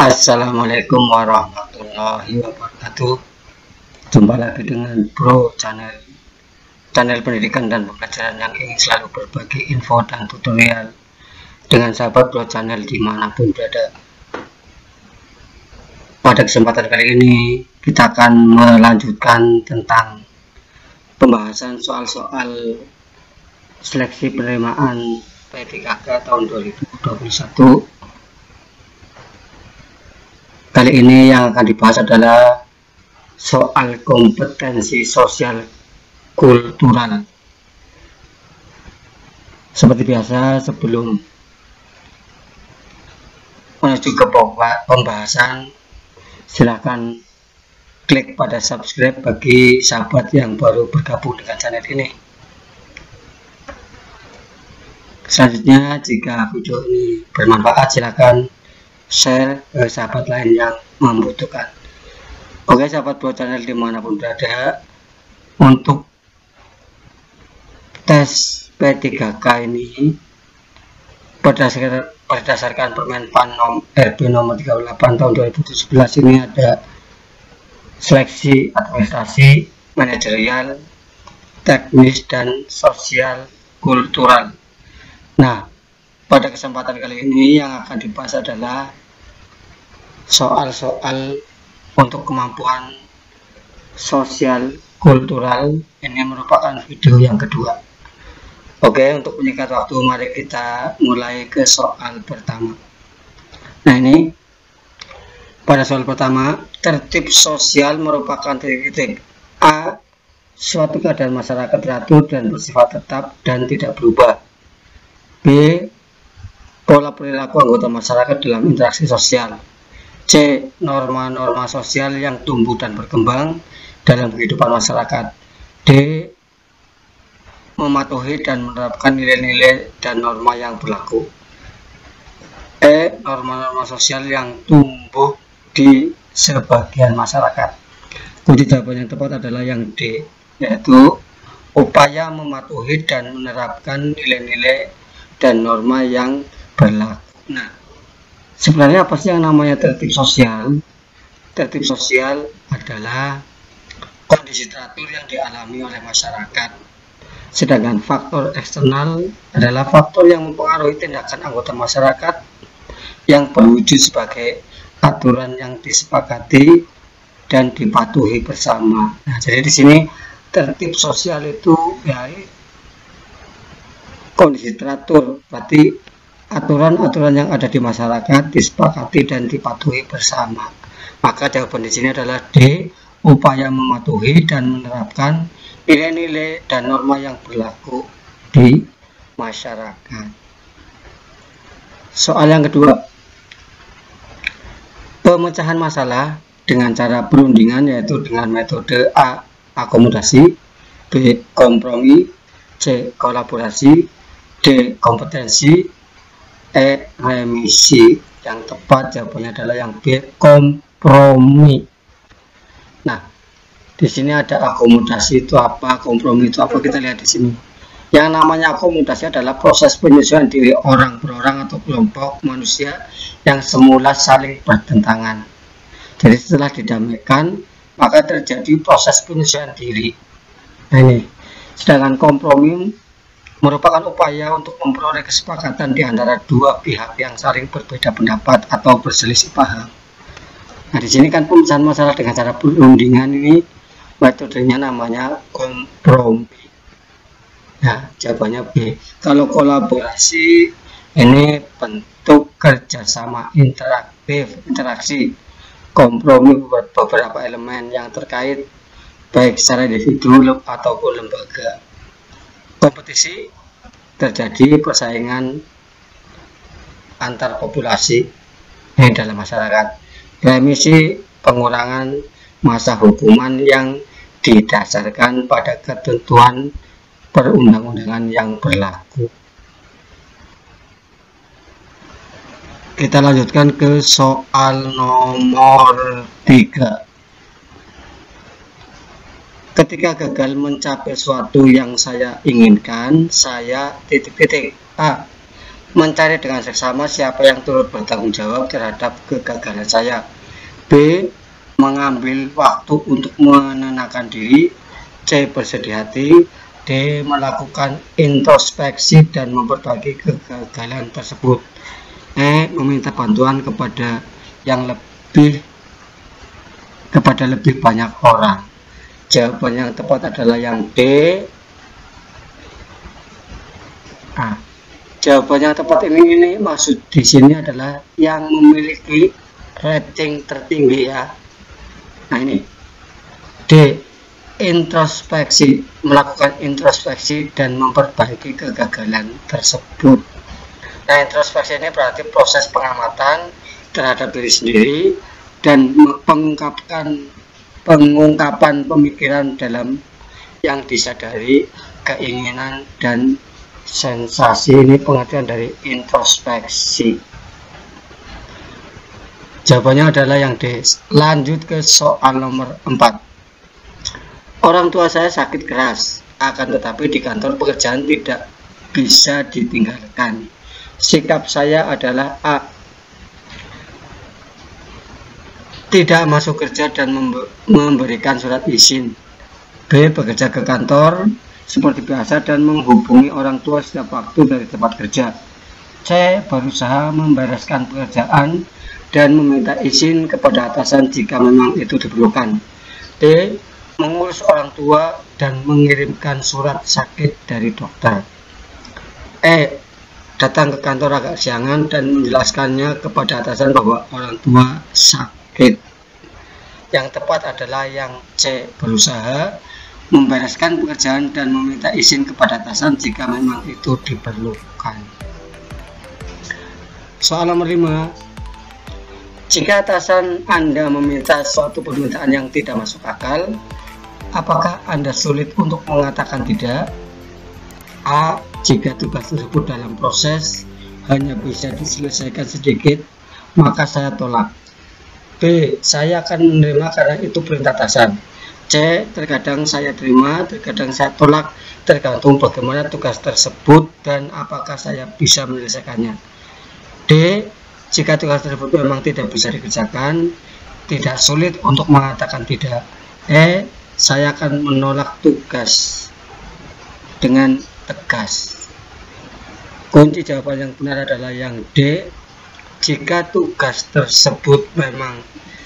Assalamualaikum warahmatullahi wabarakatuh. Jumpa lagi dengan Bro channel pendidikan dan pembelajaran yang ingin selalu berbagi info dan tutorial dengan sahabat Bro channel dimanapun berada. Pada kesempatan kali ini kita akan melanjutkan tentang pembahasan soal-soal seleksi penerimaan P3K tahun 2021. Kali ini yang akan dibahas adalah soal kompetensi sosial kultural. Seperti biasa, sebelum menuju ke pembahasan, silakan klik pada subscribe bagi sahabat yang baru bergabung dengan channel ini. Selanjutnya, jika video ini bermanfaat, silakan share ke sahabat lain yang membutuhkan. Oke sahabat Bro channel dimanapun berada, untuk tes P3K ini berdasarkan Permenpan RB nomor 38 tahun 2017 ini ada seleksi administrasi, manajerial, teknis, dan sosial kultural. Nah, pada kesempatan kali ini yang akan dibahas adalah soal-soal untuk kemampuan sosial kultural. Ini merupakan video yang kedua. Oke, untuk menyingkat waktu, mari kita mulai ke soal pertama. Nah, ini pada soal pertama, tertib sosial merupakan titik A. Suatu keadaan masyarakat teratur dan bersifat tetap dan tidak berubah. B. Pola perilaku anggota masyarakat dalam interaksi sosial. C. Norma-norma sosial yang tumbuh dan berkembang dalam kehidupan masyarakat. D. Mematuhi dan menerapkan nilai-nilai dan norma yang berlaku. E. Norma-norma sosial yang tumbuh di sebagian masyarakat. Kunci jawaban yang tepat adalah yang D, yaitu upaya mematuhi dan menerapkan nilai-nilai dan norma yang berlaku. Nah, sebenarnya apa sih yang namanya tertib sosial? Tertib sosial adalah kondisi teratur yang dialami oleh masyarakat. Sedangkan faktor eksternal adalah faktor yang mempengaruhi tindakan anggota masyarakat yang berwujud sebagai aturan yang disepakati dan dipatuhi bersama. Nah, jadi di sini tertib sosial itu ya kondisi teratur, berarti aturan-aturan yang ada di masyarakat disepakati dan dipatuhi bersama. Maka jawaban di sini adalah D, upaya mematuhi dan menerapkan nilai-nilai dan norma yang berlaku di masyarakat. Soal yang kedua, pemecahan masalah dengan cara perundingan, yaitu dengan metode A. Akomodasi, B. Kompromi, C. Kolaborasi, D. Kompetensi, E. Remisi. Yang tepat jawabannya adalah yang B. Kompromi. Nah, di sini ada akomodasi itu apa, kompromi itu apa, kita lihat di sini. Yang namanya akomodasi adalah proses penyesuaian diri orang per orang atau kelompok manusia yang semula saling bertentangan. Jadi setelah didamaikan, maka terjadi proses penyesuaian diri. Nah, ini. Sedangkan kompromi merupakan upaya untuk memperoleh kesepakatan di antara dua pihak yang saling berbeda pendapat atau berselisih paham. Nah, di sini kan pemecahan masalah dengan cara perundingan ini metodenya namanya kompromi. Nah, jawabannya B. Kalau kolaborasi ini bentuk kerjasama interaksi, kompromi beberapa elemen yang terkait baik secara individu ataupun lembaga. Kompetisi terjadi persaingan antar populasi dalam masyarakat. Remisi pengurangan masa hukuman yang didasarkan pada ketentuan perundang-undangan yang berlaku. Kita lanjutkan ke soal nomor 3. Ketika gagal mencapai sesuatu yang saya inginkan, saya A. mencari dengan seksama siapa yang turut bertanggung jawab terhadap kegagalan saya. B. Mengambil waktu untuk menenangkan diri. C. Bersedih hati. D. Melakukan introspeksi dan memperbaiki kegagalan tersebut. E. Meminta bantuan kepada lebih banyak orang. Jawaban yang tepat adalah yang D. Jawaban yang tepat ini maksud di sini adalah yang memiliki rating tertinggi ya. Nah ini D. Introspeksi, melakukan introspeksi dan memperbaiki kegagalan tersebut. Nah introspeksi ini berarti proses pengamatan terhadap diri sendiri dan pengungkapan pemikiran dalam yang disadari, keinginan dan sensasi. Ini pengertian dari introspeksi. Jawabannya adalah yang D. Lanjut ke soal nomor 4. Orang tua saya sakit keras, akan tetapi di kantor pekerjaan tidak bisa ditinggalkan. Sikap saya adalah A. Tidak masuk kerja dan memberikan surat izin. B. Bekerja ke kantor seperti biasa dan menghubungi orang tua setiap waktu dari tempat kerja. C. Berusaha membereskan pekerjaan dan meminta izin kepada atasan jika memang itu diperlukan. D. Mengurus orang tua dan mengirimkan surat sakit dari dokter. E. Datang ke kantor agak siangan dan menjelaskannya kepada atasan bahwa orang tua sakit. Yang tepat adalah yang C. Berusaha membereskan pekerjaan dan meminta izin kepada atasan jika memang itu diperlukan. Soal nomor 5. Jika atasan Anda meminta suatu permintaan yang tidak masuk akal, apakah Anda sulit untuk mengatakan tidak? A. Jika tugas tersebut dalam proses hanya bisa diselesaikan sedikit, maka saya tolak. B. Saya akan menerima karena itu perintah atasan. C. Terkadang saya terima, terkadang saya tolak, tergantung bagaimana tugas tersebut dan apakah saya bisa menyelesaikannya. D. Jika tugas tersebut memang tidak bisa dikerjakan, tidak sulit untuk mengatakan tidak. E. Saya akan menolak tugas dengan tegas. Kunci jawaban yang benar adalah yang D. Jika tugas tersebut memang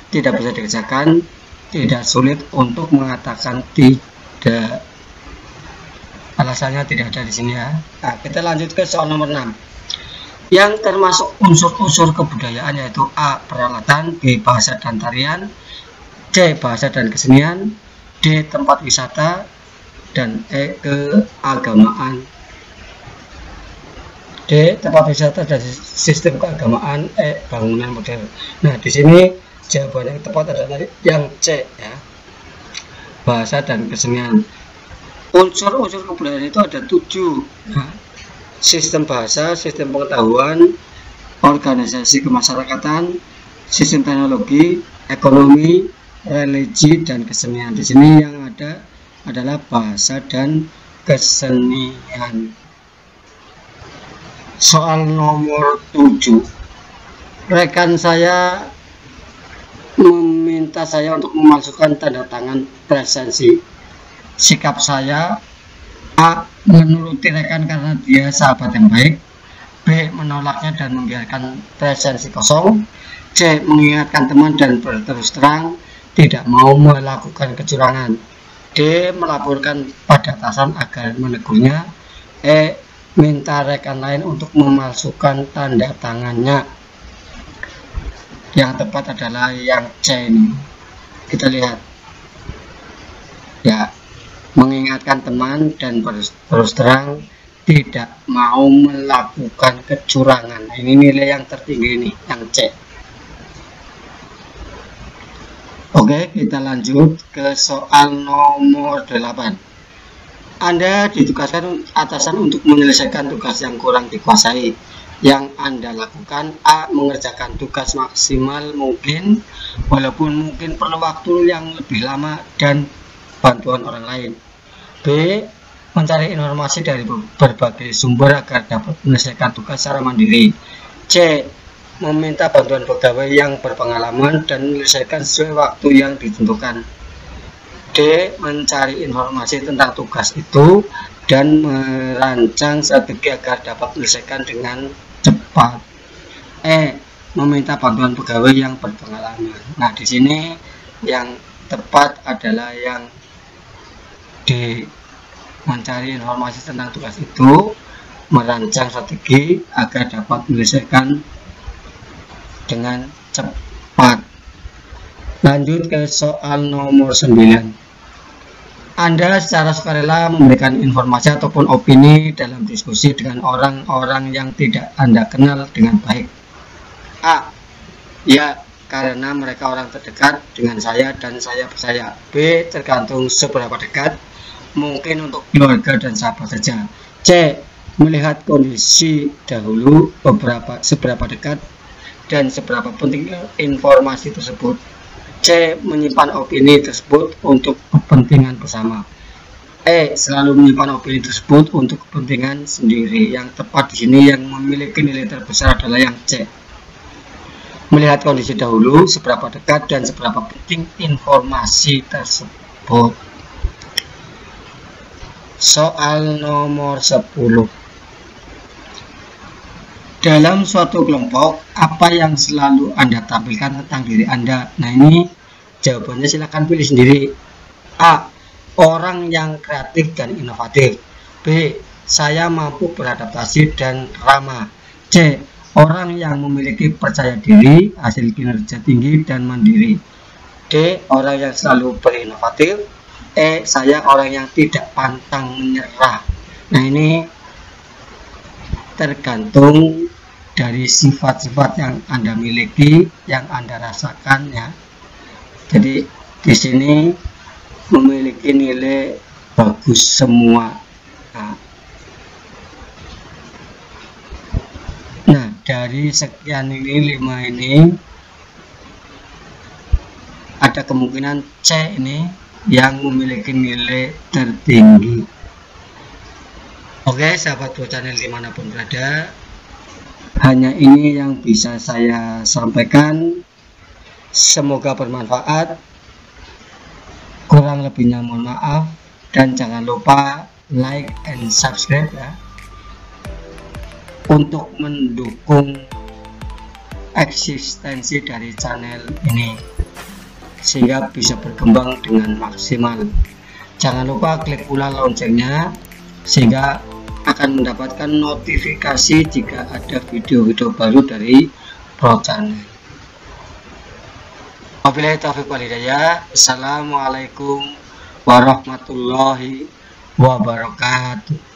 tidak bisa dikerjakan, tidak sulit untuk mengatakan tidak. Alasannya tidak ada di sini ya. Nah, kita lanjut ke soal nomor 6. Yang termasuk unsur-unsur kebudayaan yaitu A. Peralatan, B. Bahasa dan tarian, C. Bahasa dan kesenian, D. Tempat wisata, dan E. Keagamaan. D. Tempat wisata dan sistem keagamaan, E. Bangunan modern. Nah, di sini jawaban yang tepat adalah yang C ya. Bahasa dan kesenian. Unsur-unsur kebudayaan itu ada 7. Nah, sistem bahasa, sistem pengetahuan, organisasi kemasyarakatan, sistem teknologi, ekonomi, religi, dan kesenian. Di sini yang ada adalah bahasa dan kesenian. Soal nomor 7. Rekan saya meminta saya untuk memasukkan tanda tangan presensi. Sikap saya: A. Menuruti rekan karena dia sahabat yang baik. B. Menolaknya dan membiarkan presensi kosong. C. Mengingatkan teman dan berterus terang tidak mau melakukan kecurangan. D. Melaporkan pada atasan agar menegurnya. E. Minta rekan lain untuk memalsukan tanda tangannya. Yang tepat adalah yang C ini. Kita lihat ya, mengingatkan teman dan terus terang tidak mau melakukan kecurangan. Ini nilai yang tertinggi ini, yang C. Oke, kita lanjut ke soal nomor 8. Anda ditugaskan atasan untuk menyelesaikan tugas yang kurang dikuasai. Yang Anda lakukan: A. Mengerjakan tugas maksimal mungkin, walaupun mungkin perlu waktu yang lebih lama dan bantuan orang lain. B. mencari informasi dari berbagai sumber agar dapat menyelesaikan tugas secara mandiri. C. Meminta bantuan pegawai yang berpengalaman dan menyelesaikan sesuai waktu yang ditentukan. D. Mencari informasi tentang tugas itu dan merancang strategi agar dapat menyelesaikan dengan cepat. E. Meminta bantuan pegawai yang berpengalaman. Nah, di sini yang tepat adalah yang D. Mencari informasi tentang tugas itu, merancang strategi agar dapat menyelesaikan dengan cepat. Lanjut ke soal nomor 9. Anda secara sukarela memberikan informasi ataupun opini dalam diskusi dengan orang-orang yang tidak Anda kenal dengan baik. A. Ya, karena mereka orang terdekat dengan saya dan saya percaya. B. Tergantung seberapa dekat, mungkin untuk keluarga dan sahabat saja. C. Melihat kondisi dahulu, seberapa dekat dan seberapa penting informasi tersebut. C. Menyimpan opini tersebut untuk kepentingan bersama. E. Selalu menyimpan opini tersebut untuk kepentingan sendiri. Yang tepat di sini yang memiliki nilai terbesar adalah yang C. Melihat kondisi dahulu, seberapa dekat dan seberapa penting informasi tersebut. Soal nomor 10. Dalam suatu kelompok, apa yang selalu Anda tampilkan tentang diri Anda? Nah, ini jawabannya silakan pilih sendiri. A. Orang yang kreatif dan inovatif. B. Saya mampu beradaptasi dan ramah. C. Orang yang memiliki percaya diri, hasil kinerja tinggi dan mandiri. D. Orang yang selalu berinovatif. E. Saya orang yang tidak pantang menyerah. Nah, ini tergantung dari sifat-sifat yang Anda miliki, yang Anda rasakan ya. Jadi di sini memiliki nilai bagus semua. Nah, dari sekian ini 5 ini ada kemungkinan C ini yang memiliki nilai tertinggi. Oke, sahabat Pro Channel dimanapun berada, hanya ini yang bisa saya sampaikan. Semoga bermanfaat. Kurang lebihnya mohon maaf, dan jangan lupa like and subscribe ya, untuk mendukung eksistensi dari channel ini sehingga bisa berkembang dengan maksimal. Jangan lupa klik pula loncengnya sehingga akan mendapatkan notifikasi jika ada video-video baru dari Pro Channel. Wabillahi taufiq wal hidayah. Assalamualaikum warahmatullahi wabarakatuh.